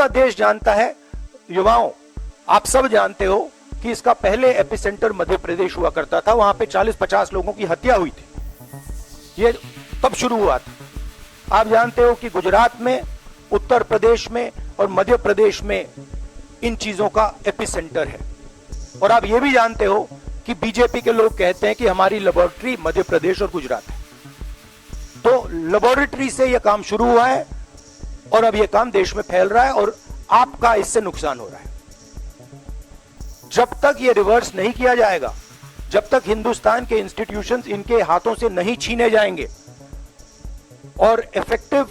पूरा देश जानता है। युवाओं, आप सब जानते हो कि इसका पहले एपिसेंटर मध्य प्रदेश हुआ करता था, वहां पे 40-50 लोगों की हत्या हुई थी। ये तब शुरू हुआ था। आप जानते हो कि गुजरात में, उत्तर प्रदेश में और मध्य प्रदेश में इन चीजों का एपिसेंटर है। और आप ये भी जानते हो कि बीजेपी के लोग कहते हैं कि हमारी लेबोरेटरी मध्य प्रदेश और गुजरात है। तो लेबोरेटरी से यह काम शुरू हुआ है और अब यह काम देश में फैल रहा है और आपका इससे नुकसान हो रहा है। जब तक यह रिवर्स नहीं किया जाएगा, जब तक हिंदुस्तान के इंस्टीट्यूशंस इनके हाथों से नहीं छीने जाएंगे और इफेक्टिव,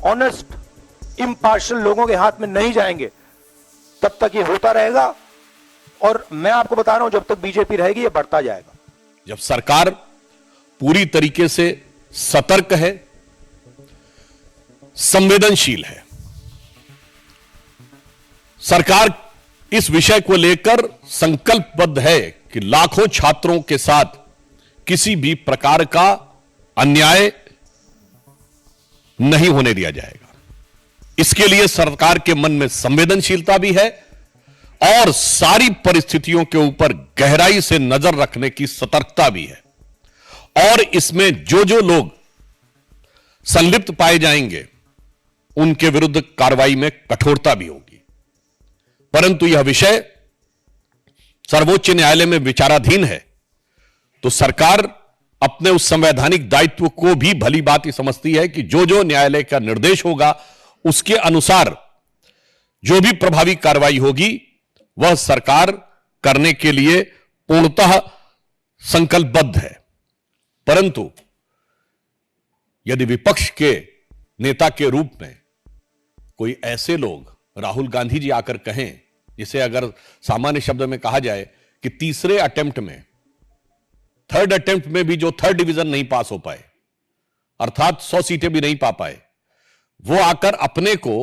ऑनेस्ट, इम्पार्शियल लोगों के हाथ में नहीं जाएंगे, तब तक ये होता रहेगा। और मैं आपको बता रहा हूं, जब तक बीजेपी रहेगी ये बढ़ता जाएगा। जब सरकार पूरी तरीके से सतर्क है, संवेदनशील है, सरकार इस विषय को लेकर संकल्पबद्ध है कि लाखों छात्रों के साथ किसी भी प्रकार का अन्याय नहीं होने दिया जाएगा। इसके लिए सरकार के मन में संवेदनशीलता भी है और सारी परिस्थितियों के ऊपर गहराई से नजर रखने की सतर्कता भी है। और इसमें जो जो लोग संलिप्त पाए जाएंगे उनके विरुद्ध कार्रवाई में कठोरता भी होगी। परंतु यह विषय सर्वोच्च न्यायालय में विचाराधीन है, तो सरकार अपने उस संवैधानिक दायित्व को भी भली बात ही समझती है कि जो जो न्यायालय का निर्देश होगा उसके अनुसार जो भी प्रभावी कार्रवाई होगी वह सरकार करने के लिए पूर्णतः संकल्पबद्ध है। परंतु यदि विपक्ष के नेता के रूप में कोई ऐसे लोग, राहुल गांधी जी आकर कहें, जिसे अगर सामान्य शब्द में कहा जाए कि तीसरे अटेम्प्ट में, थर्ड अटेम्प्ट में भी जो थर्ड डिवीजन नहीं पास हो पाए, अर्थात 100 सीटें भी नहीं पा पाए, वो आकर अपने को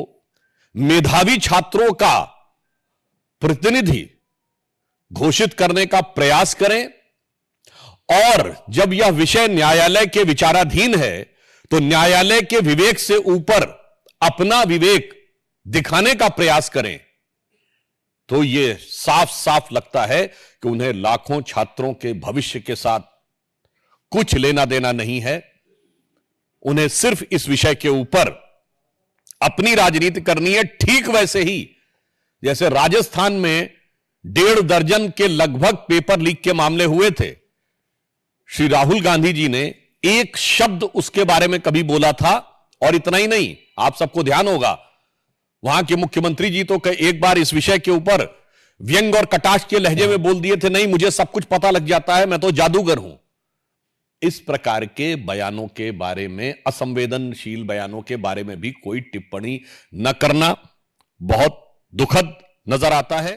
मेधावी छात्रों का प्रतिनिधि घोषित करने का प्रयास करें और जब यह विषय न्यायालय के विचाराधीन है तो न्यायालय के विवेक से ऊपर अपना विवेक दिखाने का प्रयास करें, तो यह साफ साफ लगता है कि उन्हें लाखों छात्रों के भविष्य के साथ कुछ लेना देना नहीं है। उन्हें सिर्फ इस विषय के ऊपर अपनी राजनीति करनी है। ठीक वैसे ही जैसे राजस्थान में 1.5 दर्जन के लगभग पेपर लीक के मामले हुए थे, श्री राहुल गांधी जी ने एक शब्द उसके बारे में कभी बोला था। और इतना ही नहीं, आप सबको ध्यान होगा, वहां के मुख्यमंत्री जी तो एक बार इस विषय के ऊपर व्यंग और कटाक्ष के लहजे में बोल दिए थे, नहीं मुझे सब कुछ पता लग जाता है, मैं तो जादूगर हूं। इस प्रकार के बयानों के बारे में, असंवेदनशील बयानों के बारे में भी कोई टिप्पणी न करना बहुत दुखद नजर आता है।